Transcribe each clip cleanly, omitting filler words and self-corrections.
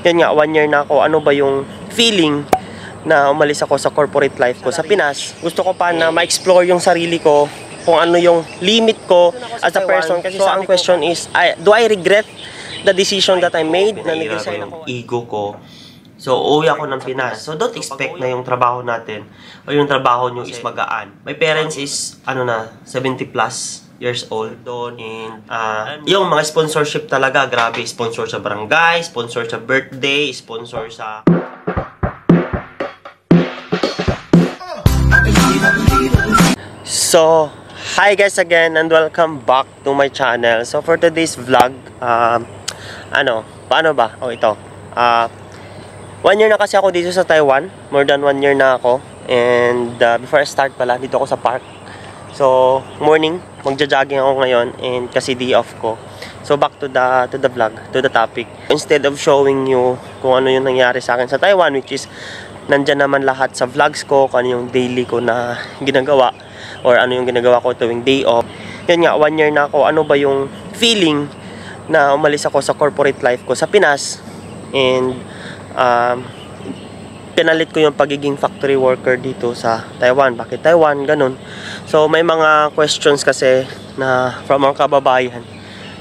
Yan nga, 1 year na ako. Ano ba yung feeling na umalis ako sa corporate life ko sa Pinas? Gusto ko pa na ma-explore yung sarili ko, kung ano yung limit ko as a person. Kasi so ang question is, do I regret the decision that I made? Na nag-resign ako. Ego ko. So, uwi ako ng Pinas. So, don't expect na yung trabaho natin o yung trabaho nyo is magaan. My parents is, 70 plus years old doon. And, yung mga sponsorship talaga, grabe. Sponsor sa barangay, sponsor sa birthday, sponsor sa... So, hi guys again and welcome back to my channel. So, for today's vlog, paano ba? Ito. 1 year na kasi ako dito sa Taiwan. More than 1 year na ako. And before I start pala, dito ako sa park. So, morning, magja-jogging ako ngayon and kasi day off ko. So, back to the vlog, to the topic. Instead of showing you kung ano yung nangyari sa akin sa Taiwan, which is nandyan naman lahat sa vlogs ko, kung ano yung daily ko na ginagawa or ano yung ginagawa ko tuwing day off. Yan nga, 1 year na ako. Ano ba yung feeling na umalis ako sa corporate life ko sa Pinas and pinalit ko yung pagiging factory worker dito sa Taiwan. Bakit Taiwan? Ganun. So, may mga questions kasi na from mga kababayan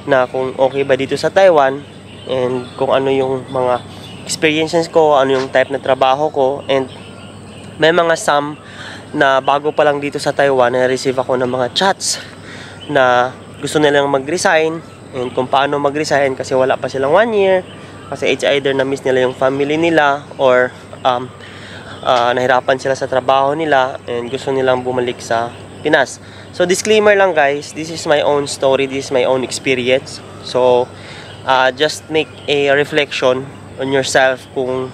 na kung okay ba dito sa Taiwan and kung ano yung mga experiences ko, ano yung type na trabaho ko, and may mga some na bago pa lang dito sa Taiwan na-receive ako ng mga chats na gusto nilang mag-resign and kung paano mag-resign kasi wala pa silang 1 year. Kasi it's either na-miss nila yung family nila or nahirapan sila sa trabaho nila and gusto nilang bumalik sa Pinas. So disclaimer lang guys, this is my own story, this is my own experience. So just make a reflection on yourself kung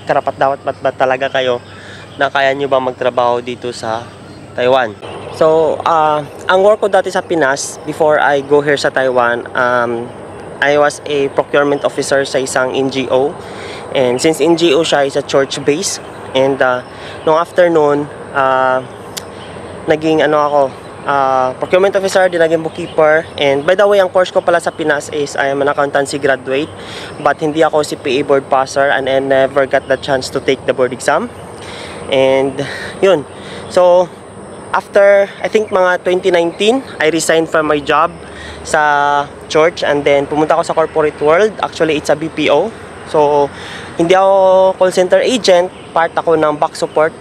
karapat-dapat ba talaga kayo na kaya nyo ba magtrabaho dito sa Taiwan. So ang work ko dati sa Pinas before I go here sa Taiwan, I was a procurement officer sa isang NGO. And since NGO siya is a church base, and nung afternoon, naging procurement officer, din naging bookkeeper. And by the way, ang course ko pala sa Pinas is I am an accountancy graduate, but hindi ako CPA board passer and I never got the chance to take the board exam. And yun. So after I think mga 2019, I resigned from my job sa church and then pumunta ako sa corporate world. Actually, it's a BPO. So, hindi ako call center agent, part ako ng back support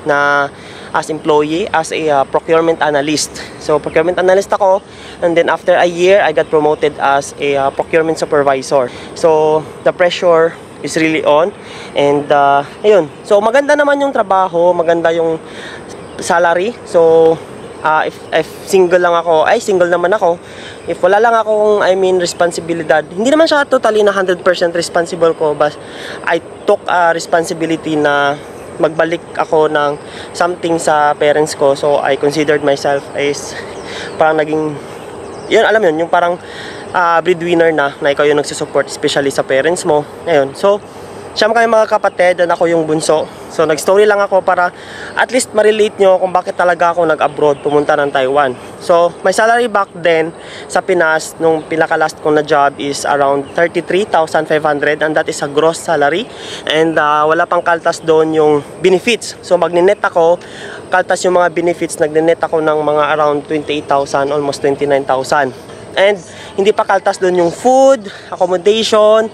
na as employee, as a procurement analyst. So, procurement analyst ako and then after a year, I got promoted as a procurement supervisor. So, the pressure is really on and ayun. So, maganda naman yung trabaho, maganda yung salary. So, if single lang ako, single naman ako. If wala lang akong, responsibilidad, hindi naman siya totally na 100% responsible ko, but I took a responsibility na magbalik ako ng something sa parents ko. So, I considered myself as parang naging, yun, alam yun, yung parang breadwinner na ikaw yung nagsusupport, especially sa parents mo. Ayun, so, siyam kami mga kapatid and ako yung bunso. So nag-story lang ako para at least ma-relate nyo kung bakit talaga ako nag-abroad, pumunta ng Taiwan. So my salary back then sa Pinas nung pinaka-last kong na job is around 33,500 and that is a gross salary. And wala pang kaltas doon yung benefits. So magninet ako, kaltas yung mga benefits, nagninet ako ng mga around 28,000, almost 29,000. And hindi pa kaltas doon yung food, accommodation,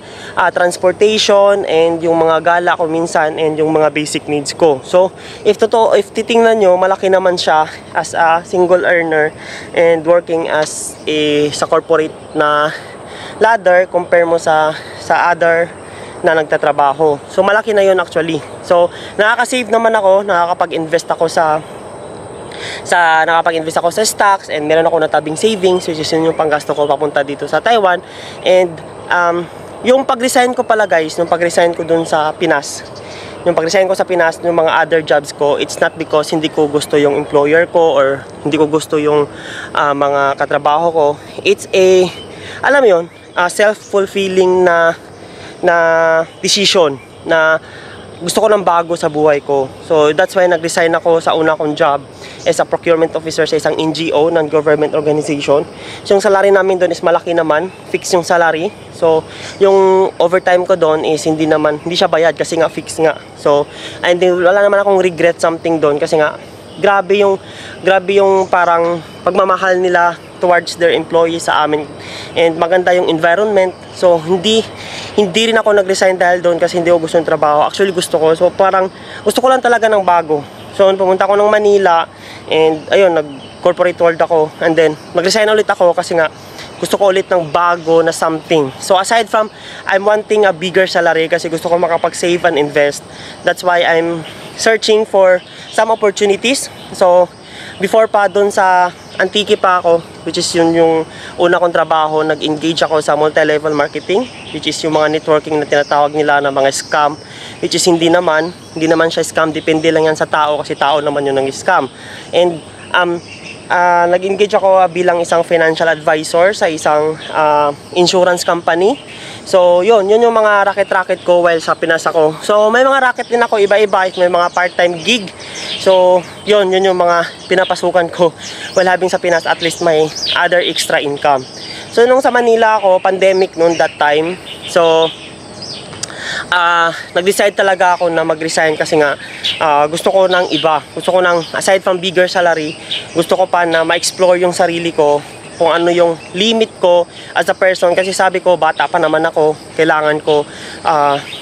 transportation, and yung mga gala ko minsan, and yung mga basic needs ko. So, if titingnan nyo, malaki naman siya as a single earner and working as sa corporate na ladder compare mo sa other na nagtatrabaho. So, malaki na yun actually. So, nakaka-save naman ako, nakakapag-invest ako nakapag-invest ako sa stocks and meron ako natabing savings, which is yun yung panggasto ko papunta dito sa Taiwan. And yung pag-resign ko pala guys, yung pag-resign ko dun sa Pinas, yung mga other jobs ko, it's not because hindi ko gusto yung employer ko or hindi ko gusto yung mga katrabaho ko. It's alam mo yun, self-fulfilling na decision na gusto ko ng bago sa buhay ko. So that's why nag-resign ako sa una kong job. as a procurement officer sa isang NGO, non-government organization. So yung salary namin doon is malaki naman, fix yung salary. So yung overtime ko doon is hindi siya bayad kasi nga fix nga. So and wala naman akong regret something doon kasi nga grabe yung parang pagmamahal nila towards their employees sa amin, and maganda yung environment. So hindi rin ako nag-resign dahil doon kasi hindi ko gusto yung trabaho. Actually gusto ko, so parang gusto ko lang talaga ng bago. So pumunta ako ng Manila, and ayun, nag-corporate world ako, and then mag-resign ulit ako kasi nga gusto ko ulit ng bago na something. So aside from I'm wanting a bigger salary kasi gusto ko makapag-save and invest, that's why I'm searching for some opportunities. So before pa doon sa Antique pa ako, which is yun yung una kong trabaho, nag-engage ako sa multi-level marketing, which is yung mga networking na tinatawag nila na mga scam, which is hindi naman siya scam, depende lang yan sa tao kasi tao naman yun ng scam. And nag-engage ako bilang isang financial advisor sa isang insurance company. So yun yung mga racket ko while sa Pinas ako. So may mga racket din ako iba-iba, may mga part-time gig. So yun yung mga pinapasukan ko while having sa Pinas, at least may other extra income. So nung sa Manila ako, pandemic noon that time. So nag-decide talaga ako na mag-resign kasi nga gusto ko ng iba. Gusto ko ng, aside from bigger salary, gusto ko pa na ma-explore yung sarili ko, kung ano yung limit ko as a person. Kasi sabi ko, bata pa naman ako, kailangan ko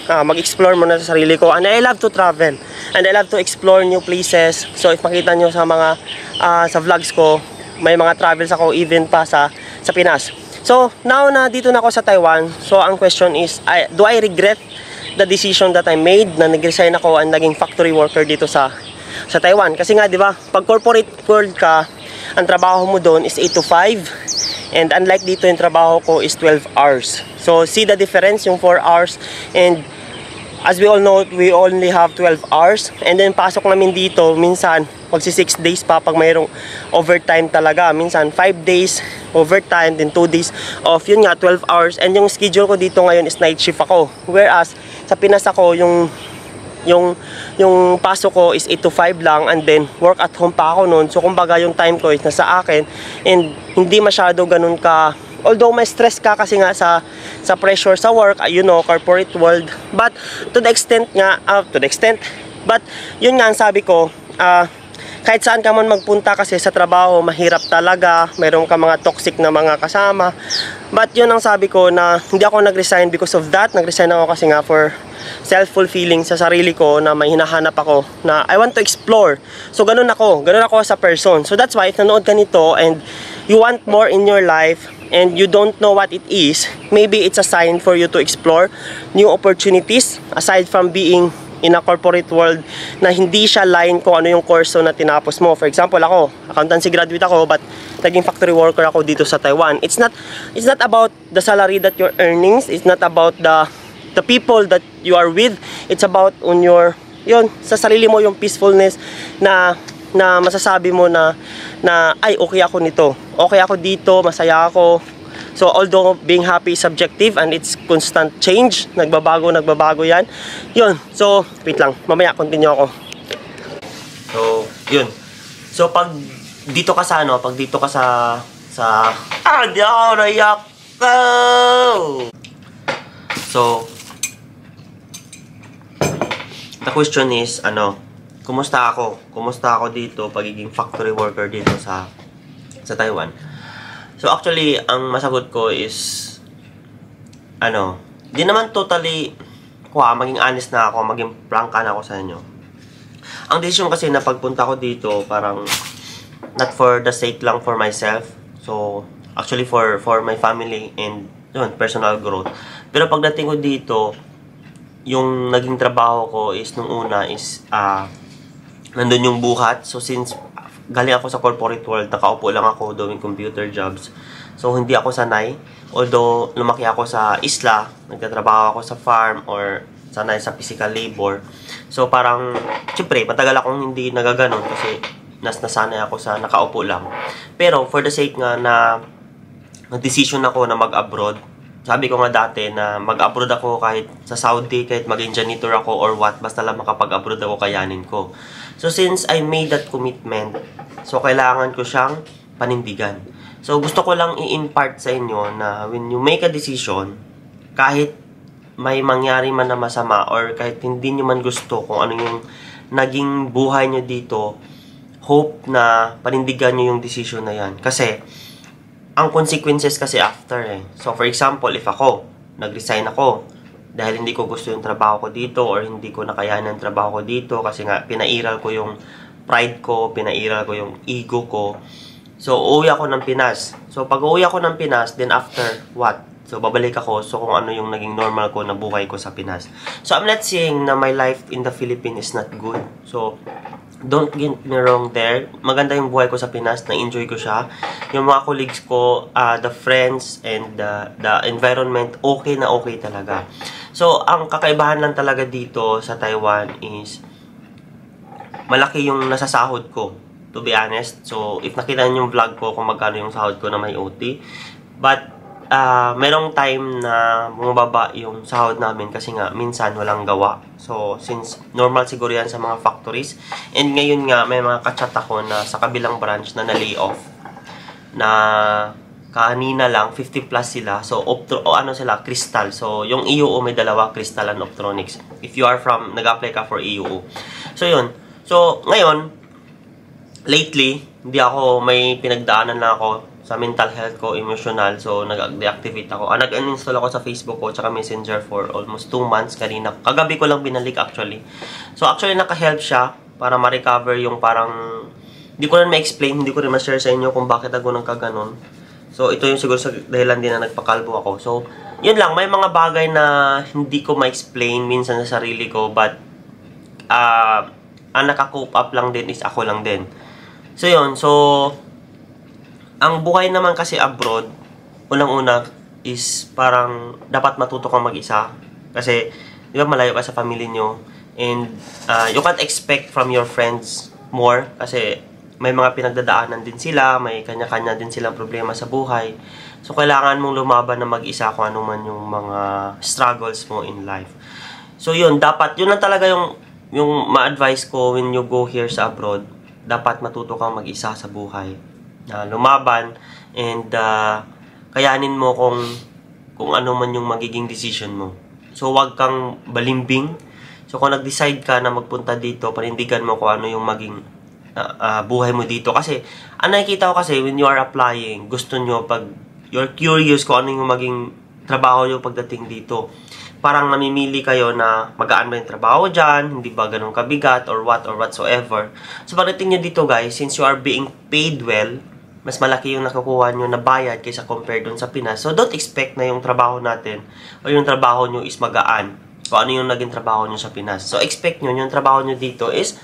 mag-explore muna sa sarili ko. And I love to travel, and I love to explore new places. So if makita nyo sa mga sa vlogs ko, may mga travels ako even pa sa Pinas. So now na dito na ako sa Taiwan, so ang question is, do I regret the decision that I made na nag-resign ako and naging factory worker dito sa Taiwan? Kasi nga, di ba, pag corporate world ka, ang trabaho mo doon is 8 to 5, and unlike dito, yung trabaho ko is 12 hours. So see the difference, yung 4 hours, and as we all know, we only have 12 hours. And then pasok namin dito, minsan magsi 6 days pa pag mayroong overtime talaga. Minsan 5 days overtime, then 2 days off. Yun nga, 12 hours. And yung schedule ko dito ngayon is night shift ako. Whereas sa Pinas ako, yung pasok ko is 8 to 5 lang, and then work at home pa ako noon. So kumbaga yung time ko is nasa akin, and hindi masyado ganun ka, although may stress ka kasi nga sa pressure sa work, you know, corporate world. But to the extent but yun nga ang sabi ko, kahit saan ka man magpunta kasi sa trabaho, mahirap talaga, mayroon ka mga toxic na mga kasama. But yun ang sabi ko, na hindi ako nag-resign because of that. Nag-resign ako kasi nga for self-fulfilling sa sarili ko, na may hinahanap ako, na I want to explore. So ganun ako sa person. So that's why if nanood ka nito and you want more in your life and you don't know what it is, maybe it's a sign for you to explore new opportunities aside from being in a corporate world na hindi siya line kung ano yung kurso na tinapos mo. For example, ako, accountancy graduate ako, but naging factory worker ako dito sa Taiwan. It's not about the salary that you're earning. It's not about the people that you are with. It's about on your, yun, sa sarili mo, yung peacefulness na masasabi mo na ay, okay ako nito. Okay ako dito, masaya ako. So although being happy is subjective and it's constant change, nagbabago yan. Yun. So wait lang, mamaya continue ako. So yun. So pag dito ka sa di ako naiyak. So the question is, kumusta ako? Kumusta ako dito pagiging factory worker dito sa Taiwan? So actually, ang masagot ko is di naman totally maging honest na ako, maging prangka na ako sa inyo. Ang decision kasi na pagpunta ko dito, parang not for the sake lang for myself. So actually for my family and yun, personal growth. Pero pagdating ko dito, yung naging trabaho ko is nung una is nandun yung buhat. So since galing ako sa corporate world, nakaupo lang ako doing computer jobs. So hindi ako sanay. Although lumaki ako sa isla, nagtatrabaho ako sa farm or sanay sa physical labor. So parang, syempre, matagal akong hindi nagaganon kasi nasanay ako sa nakaupo lang. Pero for the sake nga na nag-decision ako na mag-abroad, sabi ko nga dati na mag-abroad ako kahit sa Saudi, kahit maging janitor ako or what, basta lang makapag-abroad ako, kayanin ko. So since I made that commitment, so kailangan ko siyang panindigan. So gusto ko lang i-impart sa inyo na when you make a decision, kahit may mangyari man na masama or kahit hindi nyo man gusto kung ano yung naging buhay nyo dito, hope na panindigan nyo yung decision na yan. Kasi ang consequences kasi after So for example, if ako, nag-resign ako dahil hindi ko gusto yung trabaho ko dito or hindi ko nakayanan ang trabaho ko dito kasi nga pinairal ko yung pride ko, pinairal ko yung ego ko. So uuwi ako ng Pinas. So pag uuwi ako ng Pinas, then after what? So babalik ako so kung ano yung naging normal ko na buhay ko sa Pinas. So I'm not saying na my life in the Philippines is not good. So don't get me wrong there. Maganda yung buhay ko sa Pinas. Na-enjoy ko siya. Yung mga colleagues ko, the friends, and the environment, okay na okay talaga. So, ang kakaibahan lang talaga dito sa Taiwan is malaki yung nasasahod ko, to be honest. So, if nakita niyo yung vlog ko kung magkano yung sahod ko na may OT. But, merong time na bumababa yung sahod namin kasi nga minsan walang gawa. So since normal siguro yan sa mga factories, and ngayon nga may mga kachat ako na sa kabilang branch na na-lay off na kanina lang 50 plus sila. So ano sila, Crystal. So yung EUO may dalawa, Crystal and Optronics. If you are from nag-apply ka for EUO. So yun. So ngayon lately hindi ako, may pinagdaanan na ako sa mental health ko, emotional. So, nag-deactivate ako. Nag-uninstall ako sa Facebook ko, tsaka Messenger for almost 2 months kanina. Kagabi ko lang binalik actually. So, actually, naka-help siya para ma-recover yung parang, hindi ko rin ma-explain, hindi ko rin ma-share sa inyo kung bakit ako nang kaganon. So, ito yung siguro sa dahilan din na nagpakalbo ako. So, yun lang. May mga bagay na hindi ko ma-explain minsan sa sarili ko, but, ang naka-cope up lang din is ako lang din. So, yun. So, ang buhay naman kasi abroad, unang-una is parang dapat matuto kang mag-isa. Kasi, di ba malayo ka sa family nyo. And you can't expect from your friends more. Kasi may mga pinagdadaanan din sila. May kanya-kanya din silang problema sa buhay. So, kailangan mong lumaban na mag-isa kung ano man yung mga struggles mo in life. So, yun. Dapat, yun lang talaga yung ma-advise ko when you go here sa abroad. Dapat matuto kang mag-isa sa buhay. Lumaban and kayanin mo kung ano man yung magiging decision mo. So, wag kang balimbing. So, kung nag-decide ka na magpunta dito, panindigan mo kung ano yung maging buhay mo dito. Kasi, ang nakikita ko kasi, when you are applying, gusto nyo, pag you're curious kung ano yung maging trabaho nyo pagdating dito, parang namimili kayo na magaan ba yung trabaho dyan, hindi ba ganun kabigat, or what, or whatsoever. So, pagdating nyo dito, guys, since you are being paid well, mas malaki yung nakukuha nyo na bayad kaysa compared dun sa Pinas. So, don't expect na yung trabaho natin o yung trabaho nyo is magaan kung ano yung naging trabaho nyo sa Pinas. So, expect nyo yung trabaho nyo dito is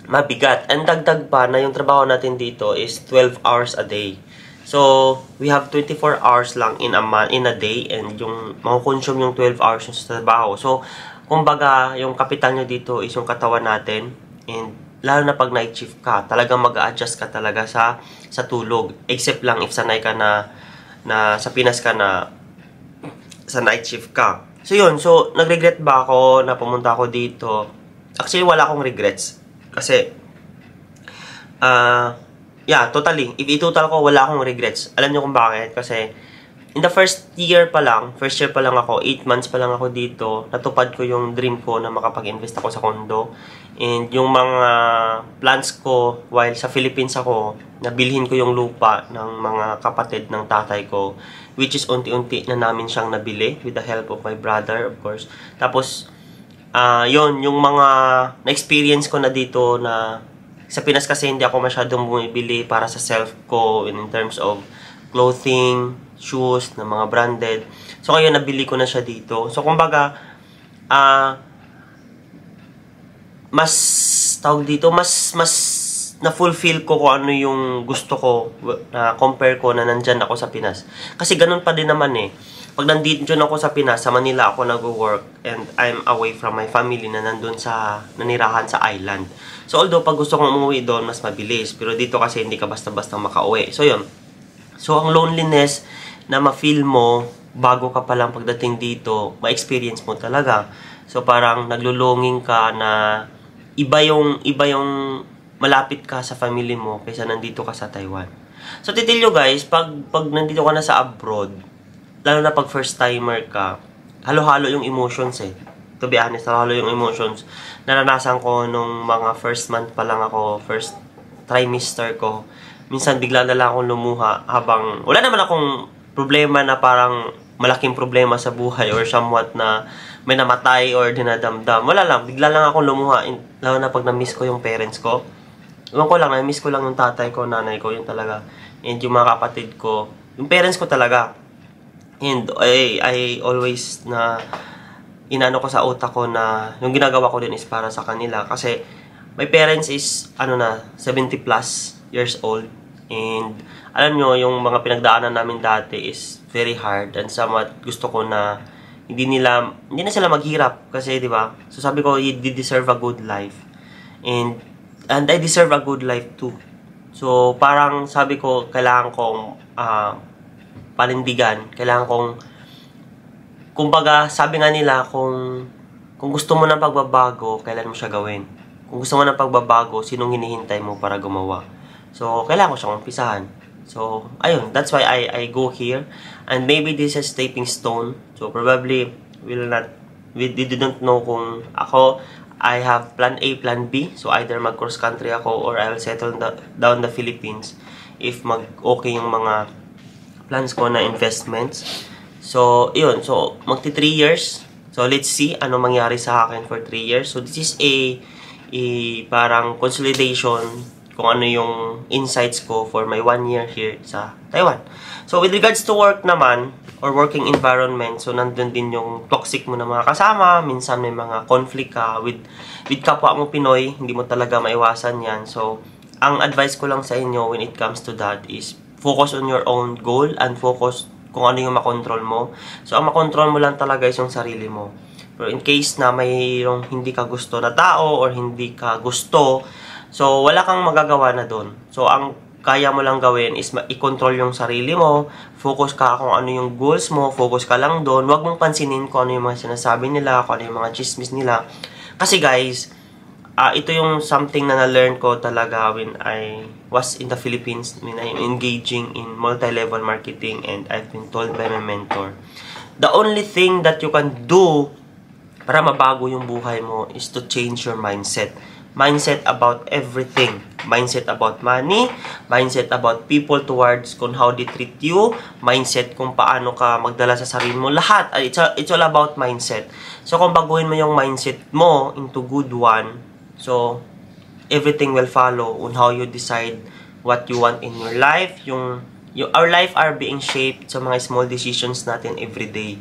mabigat. And dagdag pa na yung trabaho natin dito is 12 hours a day. So, we have 24 hours lang in a day, and yung makukonsume yung 12 hours sa trabaho. So, kumbaga, yung kapital nyo dito is yung katawan natin, and lalo na pag night shift ka, talagang mag-a-adjust ka talaga sa tulog. Except lang if sanay ka na sa Pinas ka na sa night shift ka. So yun, so nag-regret ba ako na pumunta ako dito? Actually, wala akong regrets. Kasi, yeah, totally. If i-total ko, wala akong regrets. Alam niyo kung bakit? Kasi, in the first year pa lang ako, 8 months pa lang ako dito, natupad ko yung dream ko na makapag-invest ako sa condo. And yung mga plans ko while sa Philippines ako, nabilhin ko yung lupa ng mga kapatid ng tatay ko, which is unti-unti na namin siyang nabili with the help of my brother, of course. Tapos, yun, yung mga na-experience ko na dito na sa Pinas kasi hindi ako masyadong bumibili para sa self ko in terms of clothing, shoes, na mga branded. So, ngayon, nabili ko na siya dito. So, kumbaga, mas na-fulfill ko kung ano yung gusto ko na compare ko na nandyan ako sa Pinas. Kasi ganun pa din naman eh. Pag nandito ako sa Pinas, sa Manila ako nag-work, and I'm away from my family na nandun sa, nanirahan sa island. So, although pag gusto kong umuwi doon, mas mabilis. Pero dito kasi hindi ka basta-basta makauwi. So, yun. So, ang loneliness na ma-feel mo bago ka pa lang pagdating dito, ma-experience mo talaga. So parang naglulonging ka na iba yung malapit ka sa family mo kaysa nandito ka sa Taiwan. So titilyo guys, pag nandito ka na sa abroad, lalo na pag first timer ka, halo-halo yung emotions eh. To be honest, halo yung emotions. Naranasan ko nung mga first month pa lang ako, first trimester ko. Minsan bigla na lang akong lumuha habang wala naman akong problema na parang malaking problema sa buhay or somewhat na may namatay or dinadamdam. Wala lang, bigla lang akong lumuha. Lalo na pag na-miss ko yung parents ko. Ewan ko lang, na-miss ko lang yung tatay ko, nanay ko, yun talaga. And yung mga kapatid ko, yung parents ko talaga. And I always na inano ko sa utak ko na yung ginagawa ko din is para sa kanila. Kasi my parents is, 70 plus years old. And alam nyo, yung mga pinagdaanan namin dati is very hard. And somewhat gusto ko na hindi na sila maghirap. Kasi, di ba? So sabi ko, they deserve a good life. And I deserve a good life too. So parang sabi ko, kailangan kong panindigan. Kailangan kong kumbaga, sabi nga nila, kung gusto mo ng pagbabago, kailan mo siya gawin? Kung gusto mo ng pagbabago, sinong hinihintay mo para gumawa? So, kailangan ko siyang umpisahan. So, ayun, that's why I go here. And maybe this is stepping stone. So, probably, we didn't know kung ako, I have plan A, plan B. So, either mag-cross country ako or I'll settle down the Philippines if mag-okay yung mga plans ko na investments. So, yun. So, magti 3 years. So, let's see ano mangyari sa akin for 3 years. So, this is a parang consolidation kung ano yung insights ko for my 1 year here sa Taiwan. So, with regards to work naman, or working environment, so, nandun din yung toxic mo na mga kasama. Minsan may mga conflict ka with kapwa mo Pinoy. Hindi mo talaga maiwasan yan. So, ang advice ko lang sa inyo when it comes to that is focus on your own goal and focus kung ano yung makontrol mo. So, ang makontrol mo lang talaga is yung sarili mo. Pero in case na mayroong hindi ka gusto na tao or hindi ka gusto, so, wala kang magagawa na doon. So, ang kaya mo lang gawin is i-control yung sarili mo, focus ka kung ano yung goals mo, focus ka lang doon. Huwag mong pansinin kung ano yung mga sinasabi nila, kung ano yung mga chismis nila. Kasi guys, ito yung something na na-learn ko talaga when I was in the Philippines, when I'm engaging in multi-level marketing, and I've been told by my mentor, the only thing that you can do para mabago yung buhay mo is to change your mindset. Mindset about everything. Mindset about money, mindset about people towards kung how they treat you, mindset kung paano ka magdala sa sarili mo. Lahat, it's all about mindset. So, kung baguhin mo yung mindset mo into good one, so, everything will follow on how you decide what you want in your life. Our life are being shaped sa mga small decisions natin every day.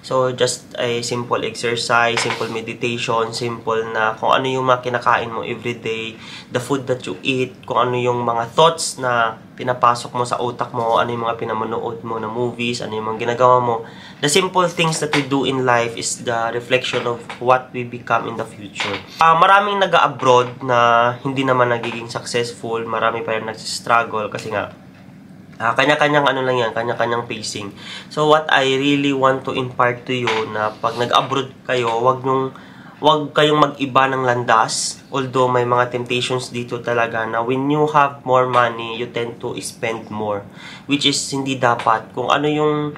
So, just a simple exercise, simple meditation, simple na kung ano yung mga kinakain mo everyday, the food that you eat, kung ano yung mga thoughts na pinapasok mo sa utak mo, ano yung mga pinamanood mo na movies, ano yung mga ginagawa mo. The simple things that we do in life is the reflection of what we become in the future. Maraming nag-abroad na hindi naman nagiging successful, marami pa rin nagsistruggle kasi nga, kanya-kanyang ano lang yan, kanya-kanyang pacing. So, what I really want to impart to you na pag nag-abroad kayo, wag kayong mag-iba ng landas. Although, may mga temptations dito talaga na when you have more money, you tend to spend more. Which is, hindi dapat. Kung ano yung,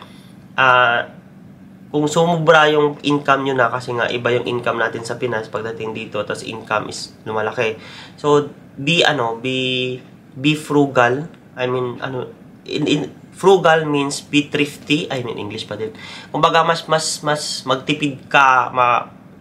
kung sumubra yung income nyo na, kasi nga, iba yung income natin sa Pinas pagdating dito, tapos income is lumalaki. So, be frugal. I mean, frugal means be thrifty. I mean, English pa din. Kumbaga, mas magtipid ka,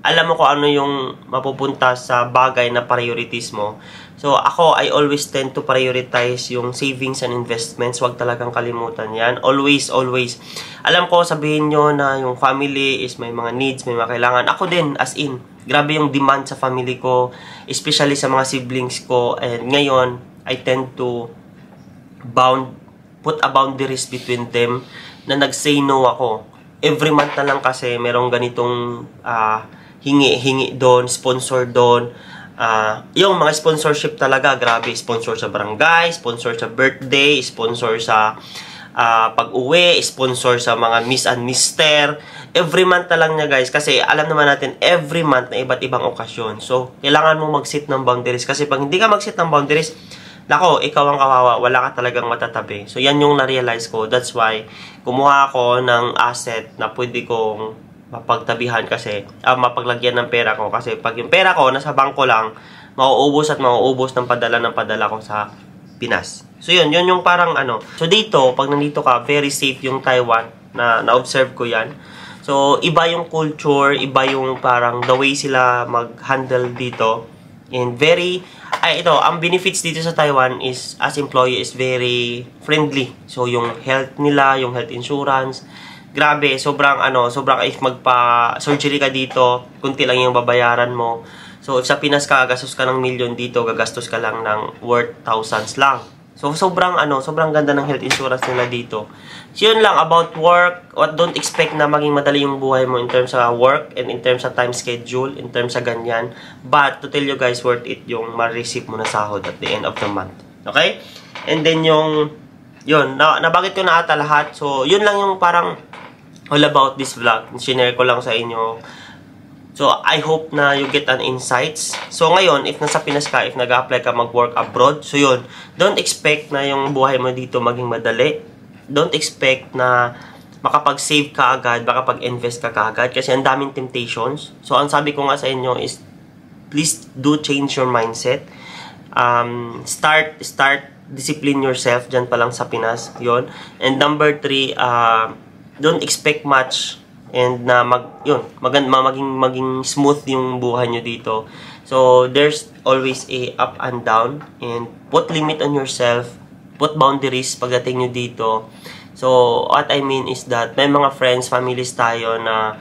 alam mo kung ano yung mapupunta sa bagay na priorities mo. So, ako, I always tend to prioritize yung savings and investments. Huwag talagang kalimutan yan. Always, always. Alam ko, sabihin nyo na yung family is may mga needs, may mga kailangan. Ako din, as in, grabe yung demand sa family ko, especially sa mga siblings ko. And ngayon, I tend to put a boundaries between them na nag-say no ako. Every month na lang kasi merong ganitong hingi doon, sponsor doon. Yung mga sponsorship talaga, grabe. Sponsor sa barangay, sponsor sa birthday, sponsor sa pag-uwi, sponsor sa mga Miss and Mister. Every month na lang niya guys, kasi alam naman natin every month na iba't ibang okasyon. So, kailangan mo mag-set ng boundaries, kasi pag hindi ka mag-set ng boundaries, nako, ikaw ang kawawa, wala ka talagang matatabi. So, yan yung na-realize ko. That's why, kumuha ako ng asset na pwede kong mapagtabihan kasi, mapaglagyan ng pera ko. Kasi pag yung pera ko, nasa bangko lang, mauubos at mauubos ng padala ko sa Pinas. So, yun yung parang ano. So, dito, pag nandito ka, very safe yung Taiwan, na-observe ko yan. So, iba yung culture, iba yung parang the way sila mag-handle dito. And very, ang benefits dito sa Taiwan is, as employee, is very friendly. So, yung health nila, yung health insurance, grabe, sobrang if magpa-surgery ka dito, kunti lang yung babayaran mo. So, if sa Pinas ka, gagastos ka ng million, dito, gagastos ka lang ng worth thousands lang. So, sobrang ganda ng health insurance nila dito. So, yun lang about work. Don't expect na maging madali yung buhay mo in terms sa work and in terms sa time schedule, in terms sa ganyan. But, to tell you guys, worth it yung ma-receive mo na sahod at the end of the month. Okay? And then yun, nabagit ko na ata lahat. So, yun lang yung parang all about this vlog. Sinare ko lang sa inyo. So, I hope na you get an insights. So, ngayon, if nasa Pinas ka, if nag-apply ka mag-work abroad, so yun, don't expect na yung buhay mo dito maging madali. Don't expect na makapag-save ka agad, makapag-invest ka agad, kasi ang daming temptations. So, ang sabi ko nga sa inyo is, please do change your mindset. Start discipline yourself dyan pa lang sa Pinas. Yun. And number 3, don't expect much. And na maging smooth yung buhay nyo dito. So, there's always a up and down. And put limit on yourself. Put boundaries pagdating nyo dito. So, what I mean is that may mga friends, families tayo na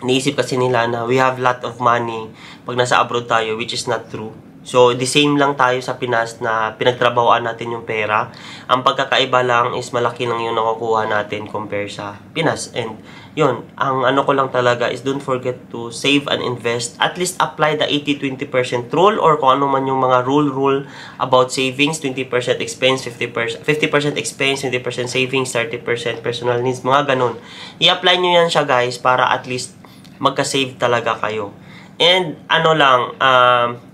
iniisip kasi nila na we have lot of money pag nasa abroad tayo, which is not true. So, the same lang tayo sa Pinas na pinagtrabahoan natin yung pera. Ang pagkakaiba lang is malaki lang yung nakukuha natin compare sa Pinas. And yun, ang ano ko lang talaga is don't forget to save and invest. At least apply the 80-20% rule or kung ano man yung mga rule about savings. 20% expense, 50% expense, 20% savings, 30% personal needs, mga ganun. I-apply nyo yan siya guys para at least magka-save talaga kayo. And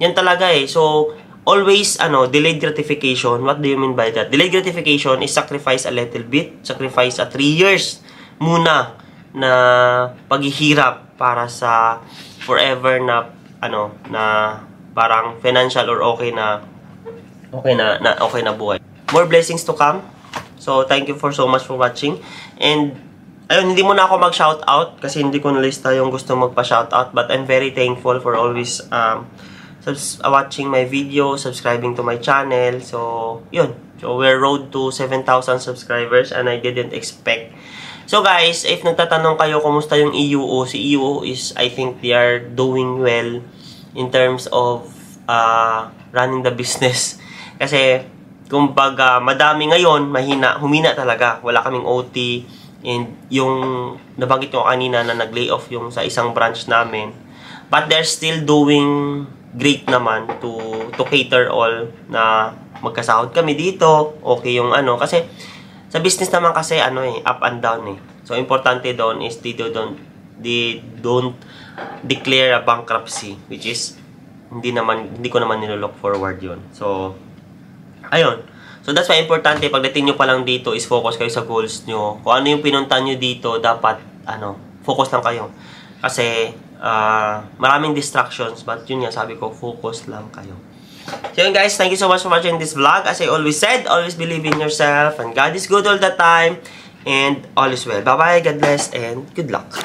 yan talaga eh. So, always, delayed gratification. What do you mean by that? Delayed gratification is sacrifice a little bit. Sacrifice 3 years muna na paghihirap para sa forever na, na parang financial or okay na buhay. More blessings to come. So, thank you so much for watching. And, ayun, hindi mo na ako mag-shoutout kasi hindi ko nalista yung gusto magpa-shoutout. But I'm very thankful for always watching my video, subscribing to my channel. So, yun. So, we're road to 7,000 subscribers and I didn't expect. So, guys, if nagtatanong kayo kumusta yung EUO, si EUO is, I think they are doing well in terms of running the business. Kasi, kumbaga, madami ngayon, humina talaga. Wala kaming OT. And yung nabanggit ko kanina na nag-lay off yung sa isang branch namin. But they're still doing great naman to cater all na magkasahod kami dito. Okay yung kasi sa business naman kasi up and down eh. So importante doon is they don't declare a bankruptcy, which is hindi ko naman nilolook forward yun. So ayun. So, that's why importante, pagdating nyo pa lang dito is focus kayo sa goals nyo. Kung ano yung pinunta nyo dito, dapat, focus lang kayo. Kasi, maraming distractions. But, yun nga, sabi ko, focus lang kayo. So, yun guys, thank you so much for watching this vlog. As I always said, always believe in yourself. And God is good all the time. And all is well. Bye-bye, God bless, and good luck.